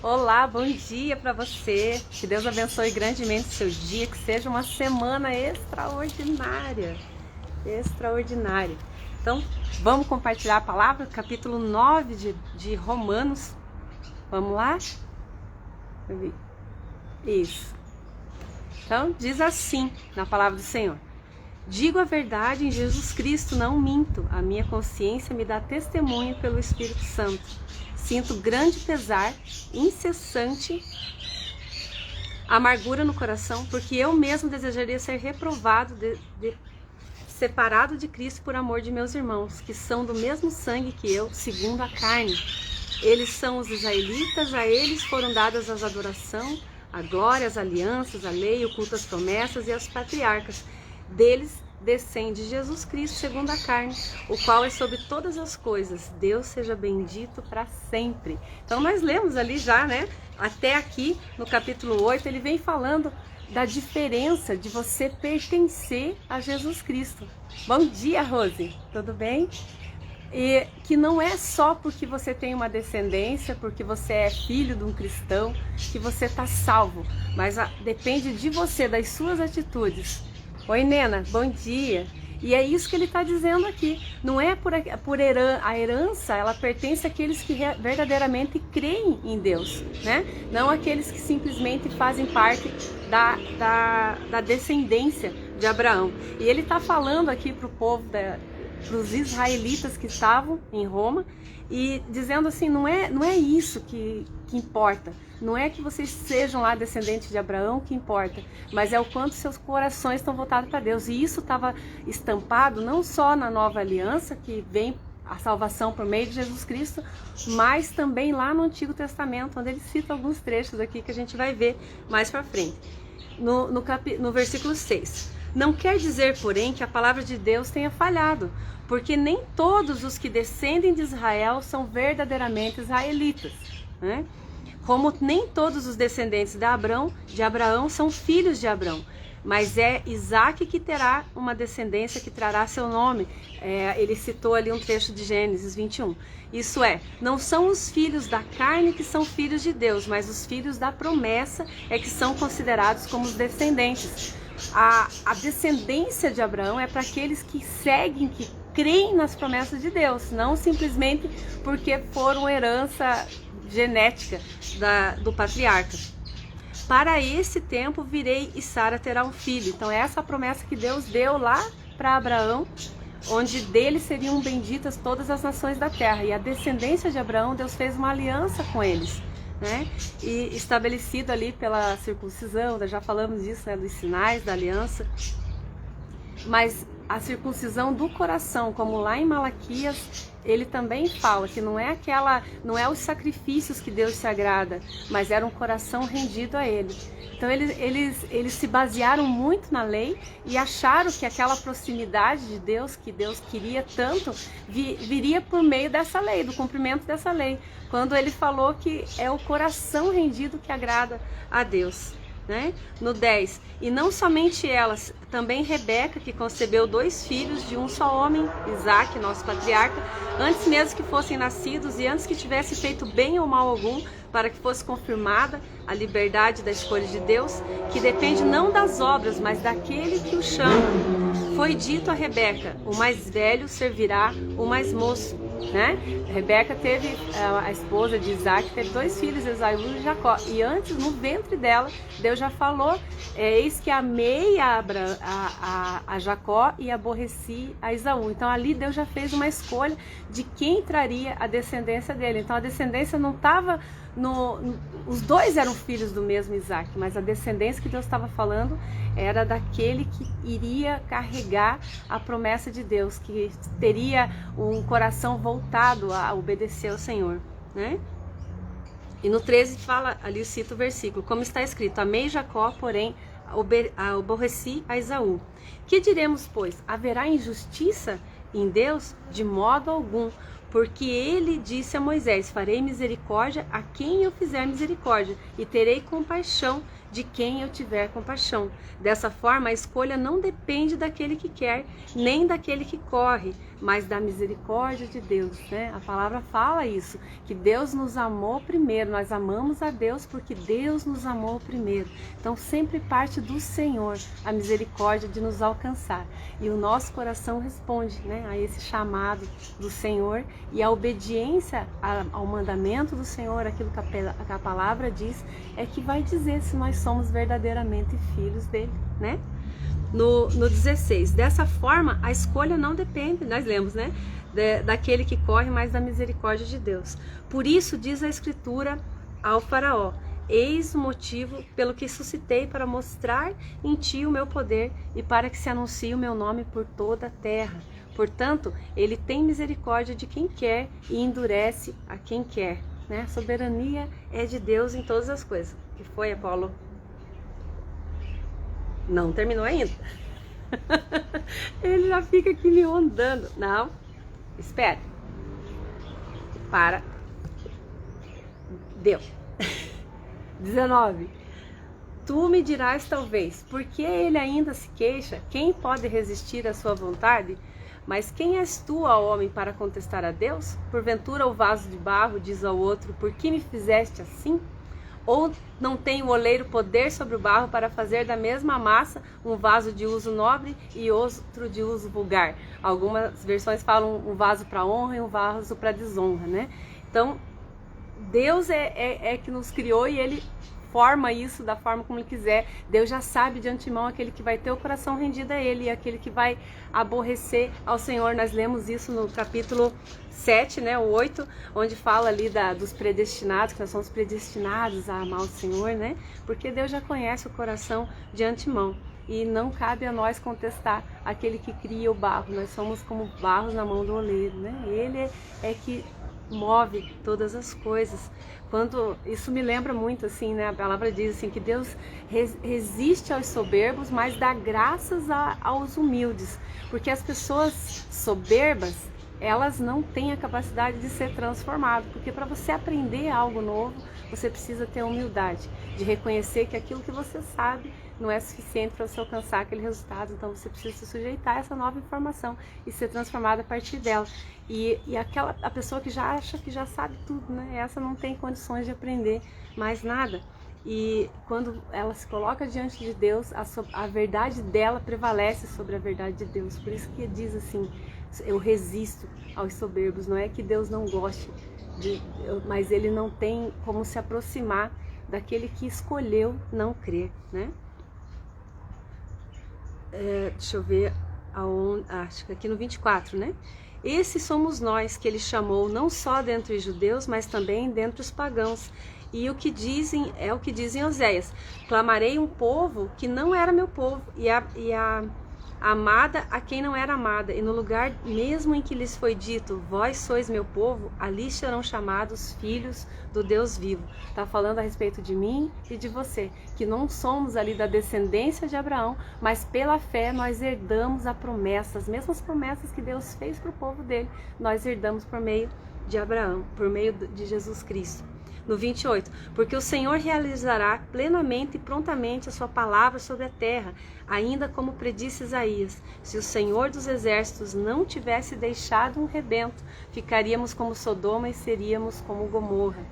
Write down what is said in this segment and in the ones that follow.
Olá, bom dia para você. Que Deus abençoe grandemente o seu dia, que seja uma semana extraordinária. Extraordinária. Então, vamos compartilhar a palavra, capítulo 9 de Romanos. Vamos lá? Isso. Então, diz assim na palavra do Senhor: digo a verdade em Jesus Cristo, não minto. A minha consciência me dá testemunho pelo Espírito Santo. Sinto grande pesar, incessante amargura no coração, porque eu mesmo desejaria ser reprovado, separado de Cristo por amor de meus irmãos, que são do mesmo sangue que eu, segundo a carne. Eles são os israelitas, a eles foram dadas as adoração, a glória, as alianças, a lei, o culto às promessas e aos patriarcas. Deles descende Jesus Cristo segundo a carne, o qual é sobre todas as coisas. Deus seja bendito para sempre. Então nós lemos ali já, né? Até aqui no capítulo 8, ele vem falando da diferença de você pertencer a Jesus Cristo. Bom dia, Rose, tudo bem? E que não é só porque você tem uma descendência, porque você é filho de um cristão, que você está salvo, mas depende de você, das suas atitudes. Oi, Nena, bom dia. E é isso que ele está dizendo aqui. Não é a herança, ela pertence àqueles que verdadeiramente creem em Deus, né? Não aqueles que simplesmente fazem parte da descendência de Abraão. E ele está falando aqui para o povo, para os israelitas que estavam em Roma, e dizendo assim, não é isso que importa. Não é que vocês sejam lá descendentes de Abraão que importa, mas é o quanto seus corações estão voltados para Deus. E isso estava estampado não só na nova aliança, que vem a salvação por meio de Jesus Cristo, mas também lá no Antigo Testamento, onde ele cita alguns trechos aqui que a gente vai ver mais para frente. No versículo 6. Não quer dizer, porém, que a palavra de Deus tenha falhado, porque nem todos os que descendem de Israel são verdadeiramente israelitas, né? Como nem todos os descendentes de Abraão são filhos de Abraão, mas é Isaac que terá uma descendência que trará seu nome. Ele citou ali um trecho de Gênesis 21. Isso é, não são os filhos da carne que são filhos de Deus, mas os filhos da promessa é que são considerados como os descendentes. A descendência de Abraão é para aqueles que seguem, que creem nas promessas de Deus, não simplesmente porque foram herança genética do patriarca. Para esse tempo virei e Sara terá um filho. Então essa é a promessa que Deus deu lá para Abraão, onde dele seriam benditas todas as nações da terra. E a descendência de Abraão, Deus fez uma aliança com eles, né? E estabelecido ali pela circuncisão, já falamos disso, né? Dos sinais da aliança. Mas a circuncisão do coração, como lá em Malaquias, ele também fala que não é os sacrifícios que Deus se agrada, mas era um coração rendido a ele. Então eles se basearam muito na lei e acharam que aquela proximidade de Deus, que Deus queria tanto, viria por meio dessa lei, do cumprimento dessa lei, quando ele falou que é o coração rendido que agrada a Deus, né? No 10, e não somente elas, também Rebeca, que concebeu 2 filhos de um só homem, Isaac, nosso patriarca, antes mesmo que fossem nascidos e antes que tivesse feito bem ou mal algum, para que fosse confirmada a liberdade da escolha de Deus, que depende não das obras, mas daquele que o chama. Foi dito a Rebeca, o mais velho servirá o mais moço, né? Rebeca teve, a esposa de Isaac, teve 2 filhos, Esaú e Jacó, e antes, no ventre dela, Deus já falou, eis que amei a Jacó e aborreci a Esaú. Então ali Deus já fez uma escolha de quem traria a descendência dele. Então a descendência não estava os dois eram filhos do mesmo Isaac, mas a descendência que Deus estava falando era daquele que iria carregar a promessa de Deus, que teria um coração voltado a obedecer ao Senhor, né? E no 13 fala, ali cita o versículo, como está escrito, amei Jacó, porém aborreci a Esaú. Que diremos, pois? Haverá injustiça em Deus? De modo algum, Porque ele disse a Moisés: farei misericórdia a quem eu fizer misericórdia, e terei compaixão de quem eu tiver compaixão. Dessa forma, a escolha não depende daquele que quer, nem daquele que corre, mas da misericórdia de Deus, né? A palavra fala isso, que Deus nos amou primeiro, nós amamos a Deus porque Deus nos amou primeiro. Então sempre parte do Senhor a misericórdia de nos alcançar. E o nosso coração responde, né, a esse chamado do Senhor, e a obediência ao mandamento do Senhor, aquilo que a palavra diz, é que vai dizer se nós somos verdadeiramente filhos dele, né? No 16, dessa forma a escolha não depende, nós lemos, né, daquele que corre, mas da misericórdia de Deus. Por isso diz a Escritura ao faraó: eis o motivo pelo que suscitei, para mostrar em ti o meu poder e para que se anuncie o meu nome por toda a terra. Portanto, ele tem misericórdia de quem quer e endurece a quem quer, né? A soberania é de Deus em todas as coisas. O que foi, Apolo? Não terminou ainda. Ele já fica aqui me rondando. Não, espere. Para. Deu. 19. Tu me dirás talvez, por que ele ainda se queixa? Quem pode resistir à sua vontade? Mas quem és tu, ó homem, para contestar a Deus? Porventura o vaso de barro diz ao outro: por que me fizeste assim? Ou não tem o oleiro poder sobre o barro para fazer da mesma massa um vaso de uso nobre e outro de uso vulgar? Algumas versões falam um vaso para honra e um vaso para desonra, né? Então, Deus é que nos criou e Ele forma isso da forma como Ele quiser. Deus já sabe de antemão aquele que vai ter o coração rendido a Ele e aquele que vai aborrecer ao Senhor. Nós lemos isso no capítulo 7, né, o 8, onde fala ali dos predestinados, que nós somos predestinados a amar o Senhor, né? Porque Deus já conhece o coração de antemão. E não cabe a nós contestar aquele que cria o barro. Nós somos como barros na mão do oleiro, né? Ele é que move todas as coisas. Quando isso me lembra muito, assim, né? A palavra diz assim que Deus resiste aos soberbos, mas dá graças aos humildes, porque as pessoas soberbas, elas não têm a capacidade de ser transformadas, porque para você aprender algo novo, você precisa ter humildade, de reconhecer que aquilo que você sabe não é suficiente para você alcançar aquele resultado. Então você precisa se sujeitar a essa nova informação e ser transformada a partir dela. E a pessoa que já acha que já sabe tudo, né? Essa não tem condições de aprender mais nada. E quando ela se coloca diante de Deus, a verdade dela prevalece sobre a verdade de Deus. Por isso que diz assim: eu resisto aos soberbos. Não é que Deus não goste, mas Ele não tem como se aproximar daquele que escolheu não crer, né? Deixa eu ver acho que aqui no 24, né? Esses somos nós que Ele chamou não só dentre os judeus, mas também dentre os pagãos. E o que dizem é o que dizem Oséias: clamarei um povo que não era meu povo, e a amada a quem não era amada, e no lugar mesmo em que lhes foi dito: vós sois meu povo, ali serão chamados filhos do Deus vivo. Está falando a respeito de mim e de você, que não somos ali da descendência de Abraão, mas pela fé nós herdamos a promessa, as mesmas promessas que Deus fez para o povo dele, nós herdamos por meio de Abraão, por meio de Jesus Cristo. No 28, porque o Senhor realizará plenamente e prontamente a sua palavra sobre a terra, ainda como predisse Isaías: se o Senhor dos exércitos não tivesse deixado um rebento, ficaríamos como Sodoma e seríamos como Gomorra.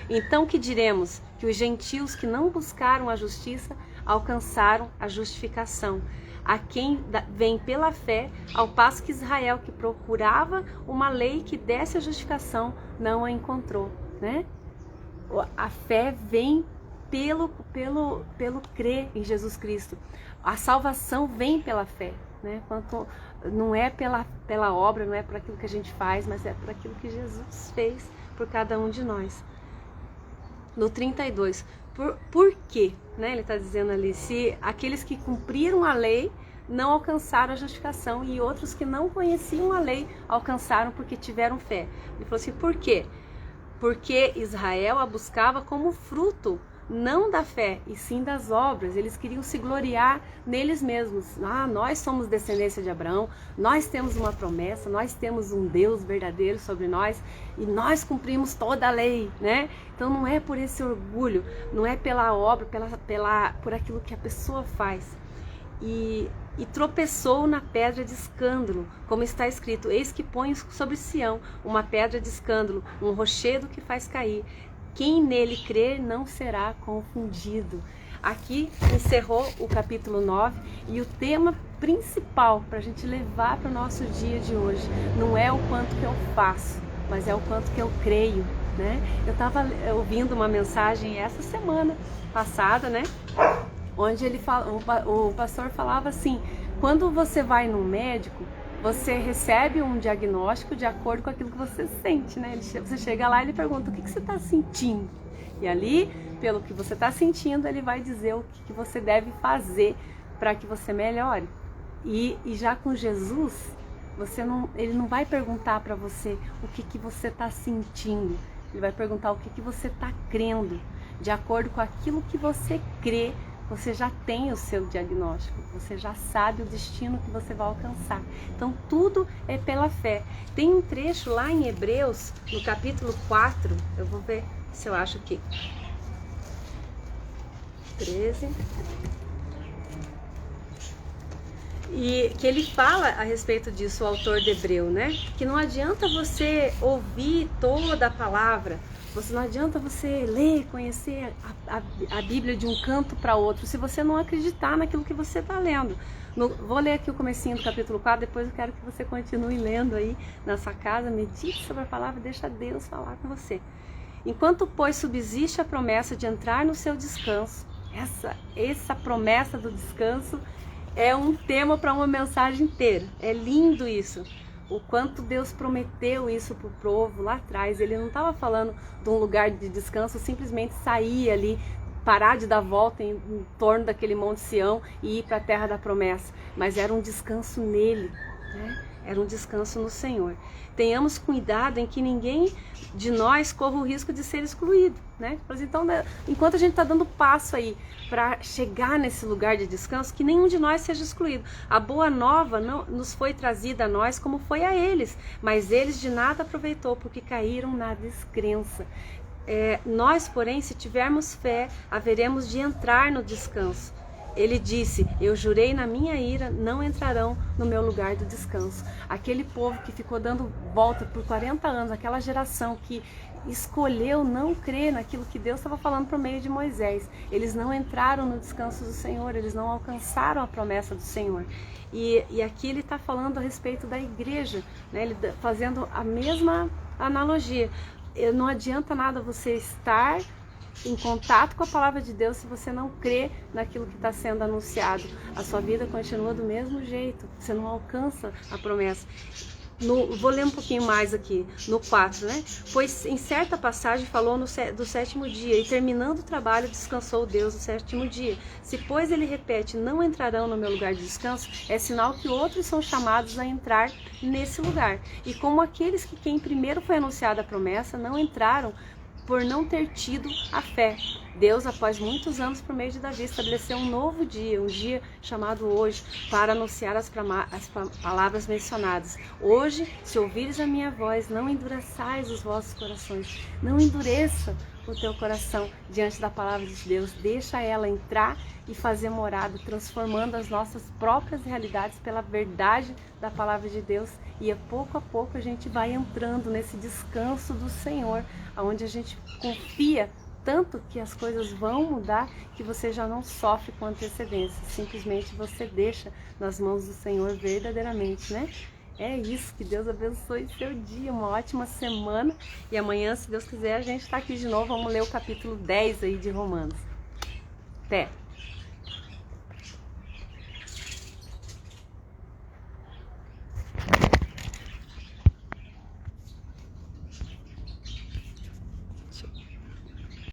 Então que diremos? Que os gentios que não buscaram a justiça alcançaram a justificação, a quem vem pela fé, ao passo que Israel, que procurava uma lei que desse a justificação, não a encontrou, né? A fé vem pelo crer em Jesus Cristo. A salvação vem pela fé, né? Não é pela obra, não é por aquilo que a gente faz, mas é por aquilo que Jesus fez por cada um de nós. No 32, por quê? Né? Ele está dizendo ali: se aqueles que cumpriram a lei não alcançaram a justificação, e outros que não conheciam a lei alcançaram porque tiveram fé. Ele falou assim: por quê? Porque Israel a buscava como fruto não da fé, e sim das obras. Eles queriam se gloriar neles mesmos. Nós somos descendência de Abraão, nós temos uma promessa, nós temos um Deus verdadeiro sobre nós e nós cumprimos toda a lei, né? Então não é por esse orgulho, não é pela obra, por aquilo que a pessoa faz. E tropeçou na pedra de escândalo, como está escrito: eis que põe sobre Sião uma pedra de escândalo, um rochedo que faz cair. Quem nele crer não será confundido. Aqui encerrou o capítulo 9 e o tema principal para a gente levar para o nosso dia de hoje não é o quanto que eu faço, mas é o quanto que eu creio, né? Eu estava ouvindo uma mensagem essa semana passada, né? Onde o pastor falava assim: quando você vai num médico, você recebe um diagnóstico de acordo com aquilo que você sente, né? Você chega lá e ele pergunta: o que você está sentindo? E ali, pelo que você está sentindo, ele vai dizer o que você deve fazer para que você melhore. E já com Jesus, ele não vai perguntar para você o que você está sentindo. Ele vai perguntar o que você está crendo. De acordo com aquilo que você crê, você já tem o seu diagnóstico, você já sabe o destino que você vai alcançar. Então tudo é pela fé. Tem um trecho lá em Hebreus, no capítulo 4, eu vou ver se eu acho aqui. 13. E que ele fala a respeito disso, o autor de Hebreu, né? Que não adianta você ouvir toda a palavra, não adianta você ler, conhecer a Bíblia de um canto para outro, se você não acreditar naquilo que você está lendo. Vou ler aqui o comecinho do capítulo 4, depois eu quero que você continue lendo aí na sua casa, medite sobre a palavra, deixa Deus falar com você. Enquanto, pois, subsiste a promessa de entrar no seu descanso, essa promessa do descanso é um tema para uma mensagem inteira. É lindo isso. O quanto Deus prometeu isso para o povo lá atrás. Ele não estava falando de um lugar de descanso, simplesmente sair ali, parar de dar volta em torno daquele Monte Sião e ir para a terra da promessa. Mas era um descanso nele, né? Era um descanso no Senhor. Tenhamos cuidado em que ninguém de nós corra o risco de ser excluído, né? Então, enquanto a gente está dando passo aí para chegar nesse lugar de descanso, que nenhum de nós seja excluído. A boa nova não nos foi trazida a nós como foi a eles, mas eles de nada aproveitou, porque caíram na descrença. Nós, porém, se tivermos fé, haveremos de entrar no descanso. Ele disse: eu jurei na minha ira, não entrarão no meu lugar do descanso. Aquele povo que ficou dando volta por 40 anos, aquela geração que escolheu não crer naquilo que Deus estava falando por meio de Moisés, eles não entraram no descanso do Senhor, eles não alcançaram a promessa do Senhor. E aqui ele está falando a respeito da igreja, né? Ele fazendo a mesma analogia. Não adianta nada você estar em contato com a palavra de Deus se você não crê naquilo que está sendo anunciado. A sua vida continua do mesmo jeito, você não alcança a promessa. Vou ler um pouquinho mais aqui, no 4, né? Pois em certa passagem falou do sétimo dia, e terminando o trabalho descansou Deus no sétimo dia. Se, pois, ele repete, não entrarão no meu lugar de descanso, é sinal que outros são chamados a entrar nesse lugar. E como aqueles que quem primeiro foi anunciada a promessa não entraram, por não ter tido a fé. Deus, após muitos anos, por meio de Davi, estabeleceu um novo dia, um dia chamado hoje, para anunciar as palavras mencionadas. Hoje, se ouvires a minha voz, não endureçais os vossos corações. Não endureça o teu coração diante da palavra de Deus. Deixa ela entrar e fazer morada, transformando as nossas próprias realidades pela verdade da palavra de Deus. E a pouco a gente vai entrando nesse descanso do Senhor, onde a gente confia tanto que as coisas vão mudar, que você já não sofre com antecedência. Simplesmente você deixa nas mãos do Senhor verdadeiramente, né? É isso, que Deus abençoe seu dia, uma ótima semana. E amanhã, se Deus quiser, a gente está aqui de novo. Vamos ler o capítulo 10 aí de Romanos. Até!